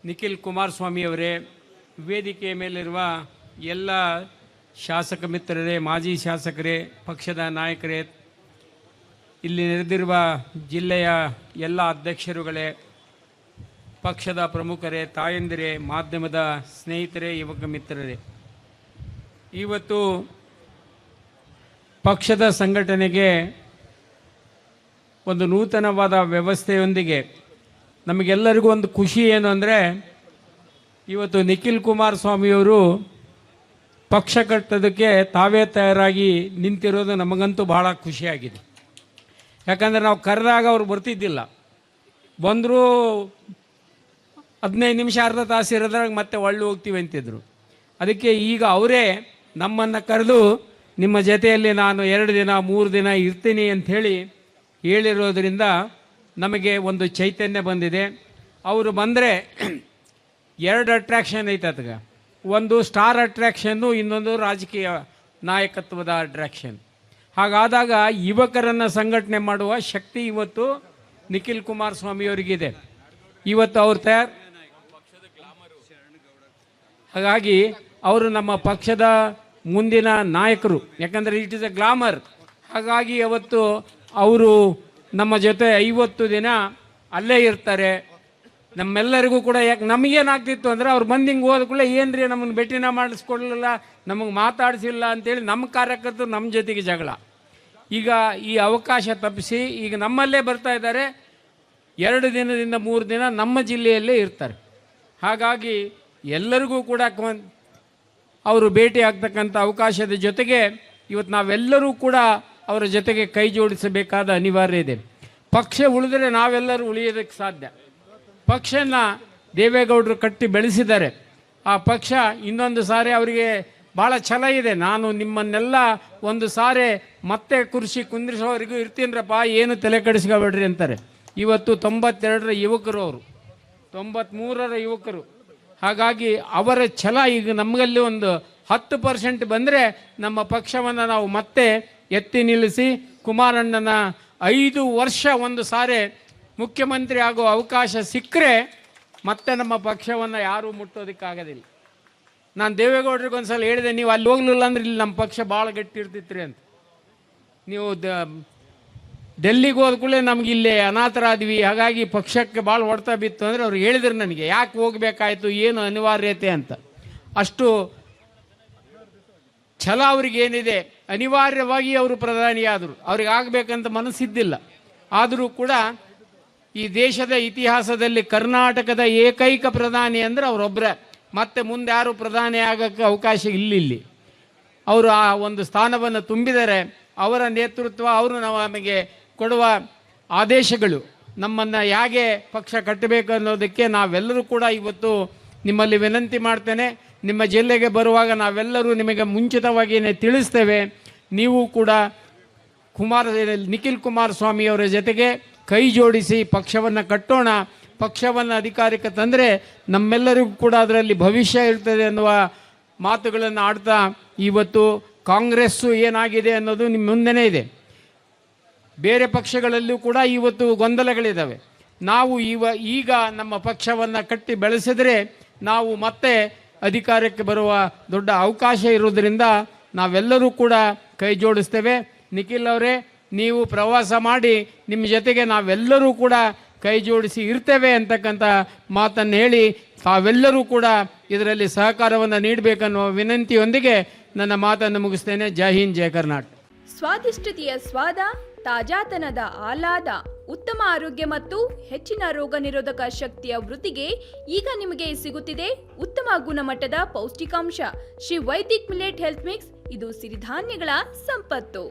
ನಿಖಿಲ್ ಕುಮಾರಸ್ವಾಮಿಯವರೇ, ವೇದಿಕೆಯ ಮೇಲಿರುವ ಎಲ್ಲ ಶಾಸಕ ಮಿತ್ರರೇ, ಮಾಜಿ ಶಾಸಕರೇ, ಪಕ್ಷದ ನಾಯಕರೇ, ಇಲ್ಲಿ ನೆರೆದಿರುವ ಜಿಲ್ಲೆಯ ಎಲ್ಲ ಅಧ್ಯಕ್ಷರುಗಳೇ, ಪಕ್ಷದ ಪ್ರಮುಖರೇ, ತಾಯಂದಿರೇ, ಮಾಧ್ಯಮದ ಸ್ನೇಹಿತರೇ, ಯುವಕ ಮಿತ್ರರೇ, ಇವತ್ತು ಪಕ್ಷದ ಸಂಘಟನೆಗೆ ಒಂದು ನೂತನವಾದ ವ್ಯವಸ್ಥೆಯೊಂದಿಗೆ ನಮಗೆಲ್ಲರಿಗೂ ಒಂದು ಖುಷಿ ಏನು ಅಂದರೆ, ಇವತ್ತು ನಿಖಿಲ್ ಕುಮಾರಸ್ವಾಮಿಯವರು ಪಕ್ಷ ಕಟ್ಟೋದಕ್ಕೆ ತಾವೇ ತಯಾರಾಗಿ ನಿಂತಿರೋದು ನಮಗಂತೂ ಭಾಳ ಖುಷಿಯಾಗಿದೆ. ಯಾಕಂದರೆ ನಾವು ಕರೆದಾಗ ಅವ್ರು ಬರ್ತಿದ್ದಿಲ್ಲ, ಬಂದರೂ 15 ನಿಮಿಷ ಅರ್ಧ ತಾಸು ಇರೋದ್ರಾಗ ಮತ್ತೆ ಒಳ್ಳೆ ಹೋಗ್ತೀವಿ ಅಂತಿದ್ರು. ಅದಕ್ಕೆ ಈಗ ಅವರೇ ನಮ್ಮನ್ನು ಕರೆದು ನಿಮ್ಮ ಜೊತೆಯಲ್ಲಿ ನಾನು 2 ದಿನ 3 ದಿನ ಇರ್ತೀನಿ ಅಂಥೇಳಿ ಹೇಳಿರೋದ್ರಿಂದ ನಮಗೆ ಒಂದು ಚೈತನ್ಯ ಬಂದಿದೆ. ಅವರು ಬಂದರೆ 2 ಅಟ್ರ್ಯಾಕ್ಷನ್ ಐತೆ ಅದಕ್ಕೆ. ಒಂದು ಸ್ಟಾರ್ ಅಟ್ರ್ಯಾಕ್ಷನ್ನು, ಇನ್ನೊಂದು ರಾಜಕೀಯ ನಾಯಕತ್ವದ ಅಟ್ರ್ಯಾಕ್ಷನ್. ಹಾಗಾದಾಗ ಯುವಕರನ್ನು ಸಂಘಟನೆ ಮಾಡುವ ಶಕ್ತಿ ಇವತ್ತು ನಿಖಿಲ್ ಕುಮಾರಸ್ವಾಮಿಯವರಿಗಿದೆ. ಇವತ್ತು ಅವ್ರು ಹಾಗಾಗಿ ಅವರು ನಮ್ಮ ಪಕ್ಷದ ಮುಂದಿನ ನಾಯಕರು. ಯಾಕಂದರೆ ಇಟ್ ಇಸ್ ಎ ಗ್ಲಾಮರ್. ಹಾಗಾಗಿ ಅವತ್ತು ಅವರು ನಮ್ಮ ಜೊತೆ 50 ದಿನ ಅಲ್ಲೇ ಇರ್ತಾರೆ. ನಮ್ಮೆಲ್ಲರಿಗೂ ಕೂಡ ಯಾಕೆ ನಮಗೇನಾಗ್ತಿತ್ತು ಅಂದರೆ, ಅವ್ರು ಬಂದು ಹಿಂಗೆ ಹೋದ ಕೂಡ ಏನ್ರಿ ನಮ್ಮನ್ನು ಭೇಟಿನ ಮಾಡಿಸ್ಕೊಡ್ಲಿಲ್ಲ, ನಮಗೆ ಮಾತಾಡಿಸಿಲ್ಲ ಅಂತೇಳಿ ನಮ್ಮ ಕಾರ್ಯಕರ್ತರು ನಮ್ಮ ಜೊತೆಗೆ ಜಗಳ. ಈಗ ಈ ಅವಕಾಶ ತಪ್ಪಿಸಿ ಈಗ ನಮ್ಮಲ್ಲೇ ಬರ್ತಾ ಇದ್ದಾರೆ. 2 ದಿನದಿಂದ 3 ದಿನ ನಮ್ಮ ಜಿಲ್ಲೆಯಲ್ಲೇ ಇರ್ತಾರೆ. ಹಾಗಾಗಿ ಎಲ್ಲರಿಗೂ ಕೂಡ ಅವರು ಭೇಟಿ ಆಗ್ತಕ್ಕಂಥ ಅವಕಾಶದ ಜೊತೆಗೆ ಇವತ್ತು ನಾವೆಲ್ಲರೂ ಕೂಡ ಅವರ ಜೊತೆಗೆ ಕೈ ಜೋಡಿಸಬೇಕಾದ ಅನಿವಾರ್ಯ ಇದೆ. ಪಕ್ಷ ಉಳಿದರೆ ನಾವೆಲ್ಲರೂ ಉಳಿಯೋದಕ್ಕೆ ಸಾಧ್ಯ. ಪಕ್ಷನ ದೇವೇಗೌಡರು ಕಟ್ಟಿ ಬೆಳೆಸಿದ್ದಾರೆ. ಆ ಪಕ್ಷ ಇನ್ನೊಂದು ಸಾರಿ ಅವರಿಗೆ ಭಾಳ ಛಲ ಇದೆ. ನಾನು ನಿಮ್ಮನ್ನೆಲ್ಲ ಒಂದು ಸಾರಿ ಮತ್ತೆ ಕುಂದ್ರಿಸೋವರೆಗೂ ಇರ್ತೀನರಪ್ಪ, ಏನು ತಲೆ ಕೆಡಿಸ್ಕೋಬೇಡ್ರಿ ಅಂತಾರೆ. ಇವತ್ತು 92ರ ಯುವಕರು, ಅವರು 93ರ ಯುವಕರು. ಹಾಗಾಗಿ ಅವರ ಛಲ ಈಗ ನಮಗಲ್ಲಿ ಒಂದು 10% ಬಂದರೆ ನಮ್ಮ ಪಕ್ಷವನ್ನು ನಾವು ಮತ್ತೆ ಎತ್ತಿ ನಿಲ್ಲಿಸಿ ಕುಮಾರಣ್ಣನ 5 ವರ್ಷ ಒಂದು ಸಾರಿ ಮುಖ್ಯಮಂತ್ರಿ ಆಗೋ ಅವಕಾಶ ಸಿಕ್ಕರೆ ಮತ್ತೆ ನಮ್ಮ ಪಕ್ಷವನ್ನು ಯಾರೂ ಮುಟ್ಟೋದಕ್ಕಾಗೋದಿಲ್ಲ. ನಾನು ದೇವೇಗೌಡರಿಗೆ ಒಂದು ಸಲ ಹೇಳಿದೆ, ನೀವು ಅಲ್ಲಿ ಹೋಗ್ಲಿಲ್ಲ ಅಂದ್ರೆ ಇಲ್ಲಿ ನಮ್ಮ ಪಕ್ಷ ಭಾಳ ಗಟ್ಟಿರ್ತಿತ್ರಿ ಅಂತ. ನೀವು ಡೆಲ್ಲಿಗೆ ಹೋದ ಕೂಡಲೇ ನಮ್ಗೆ ಇಲ್ಲೇ ಅನಾಥರಾದ್ವಿ, ಹಾಗಾಗಿ ಪಕ್ಷಕ್ಕೆ ಭಾಳ ಹೊಡ್ತಾ ಬಿತ್ತು ಅಂದರೆ ಅವ್ರು ಹೇಳಿದ್ರು ನನಗೆ, ಯಾಕೆ ಹೋಗಬೇಕಾಯ್ತು, ಏನು ಅನಿವಾರ್ಯತೆ ಅಂತ. ಅಷ್ಟು ಛಲ ಅವ್ರಿಗೇನಿದೆ. ಅನಿವಾರ್ಯವಾಗಿ ಅವರು ಪ್ರಧಾನಿಯಾದರು. ಅವ್ರಿಗೆ ಆಗಬೇಕಂತ ಮನಸ್ಸಿದ್ದಿಲ್ಲ. ಆದರೂ ಕೂಡ ಈ ದೇಶದ ಇತಿಹಾಸದಲ್ಲಿ ಕರ್ನಾಟಕದ ಏಕೈಕ ಪ್ರಧಾನಿ ಅಂದರೆ ಅವರೊಬ್ಬರೇ. ಮತ್ತೆ ಮುಂದೆ ಯಾರು ಪ್ರಧಾನಿ ಆಗೋಕ್ಕೆ ಅವಕಾಶ ಇಲ್ಲಿ ಅವರು ಆ ಒಂದು ಸ್ಥಾನವನ್ನು ತುಂಬಿದರೆ ಅವರ ನೇತೃತ್ವ, ಅವರು ನಮಗೆ ಕೊಡುವ ಆದೇಶಗಳು, ನಮ್ಮನ್ನು ಹೇಗೆ ಪಕ್ಷ ಕಟ್ಟಬೇಕು ಅನ್ನೋದಕ್ಕೆ ನಾವೆಲ್ಲರೂ ಕೂಡ ಇವತ್ತು ನಿಮ್ಮಲ್ಲಿ ವಿನಂತಿ ಮಾಡ್ತೇನೆ. ನಿಮ್ಮ ಜಿಲ್ಲೆಗೆ ಬರುವಾಗ ನಾವೆಲ್ಲರೂ ನಿಮಗೆ ಮುಂಚಿತವಾಗಿಯೇ ತಿಳಿಸ್ತೇವೆ. ನೀವು ಕೂಡ ನಿಖಿಲ್ ಕುಮಾರಸ್ವಾಮಿಯವರ ಜೊತೆಗೆ ಕೈ ಜೋಡಿಸಿ ಪಕ್ಷವನ್ನು ಕಟ್ಟೋಣ. ಪಕ್ಷವನ್ನು ಅಧಿಕಾರಕ್ಕೆ ತಂದರೆ ನಮ್ಮೆಲ್ಲರಿಗೂ ಕೂಡ ಅದರಲ್ಲಿ ಭವಿಷ್ಯ ಇರ್ತದೆ ಅನ್ನುವ ಮಾತುಗಳನ್ನು ಆಡ್ತಾ, ಇವತ್ತು ಕಾಂಗ್ರೆಸ್ಸು ಏನಾಗಿದೆ ಅನ್ನೋದು ನಿಮ್ಮ ಮುಂದೆನೇ ಇದೆ. ಬೇರೆ ಪಕ್ಷಗಳಲ್ಲೂ ಕೂಡ ಇವತ್ತು ಗೊಂದಲಗಳಿದ್ದಾವೆ. ನಾವು ಈಗ ನಮ್ಮ ಪಕ್ಷವನ್ನು ಕಟ್ಟಿ ಬೆಳೆಸಿದರೆ ನಾವು ಮತ್ತೆ ಅಧಿಕಾರಕ್ಕೆ ಬರುವ ದೊಡ್ಡ ಅವಕಾಶ ಇರೋದರಿಂದ ನಾವೆಲ್ಲರೂ ಕೂಡ ಕೈ ಜೋಡಿಸ್ತೇವೆ. ನಿಖಿಲ್ ಅವರೇ, ನೀವು ಪ್ರವಾಸ ಮಾಡಿ ನಿಮ್ಮ ಜೊತೆಗೆ ನಾವೆಲ್ಲರೂ ಕೂಡ ಕೈ ಜೋಡಿಸಿ ಇರ್ತೇವೆ ಅಂತಕ್ಕಂಥ ಮಾತನ್ನು ಹೇಳಿ, ತಾವೆಲ್ಲರೂ ಕೂಡ ಇದರಲ್ಲಿ ಸಹಕಾರವನ್ನು ನೀಡಬೇಕನ್ನುವ ವಿನಂತಿಯೊಂದಿಗೆ ನನ್ನ ಮಾತನ್ನು ಮುಗಿಸ್ತೇನೆ. ಜೈ ಹಿಂದ್, ಜೈ ಕರ್ನಾಟಕ. ಸ್ವಾದಿಷ್ಟತೆಯ ಸ್ವಾದ, ತಾಜಾತನದ ಆಹ್ಲಾದ, ಉತ್ತಮ ಆರೋಗ್ಯ ಮತ್ತು ಹೆಚ್ಚಿನ ರೋಗ ನಿರೋಧಕ ಶಕ್ತಿಯ ವೃದ್ಧಿಗೆ ಈಗ ನಿಮಗೆ ಸಿಗುತ್ತಿದೆ ಉತ್ತಮ ಗುಣಮಟ್ಟದ ಪೌಷ್ಟಿಕಾಂಶ Shri Vaidik millet health mix. ಇದು ಸಿರಿಧಾನ್ಯಗಳ ಸಂಪತ್ತು.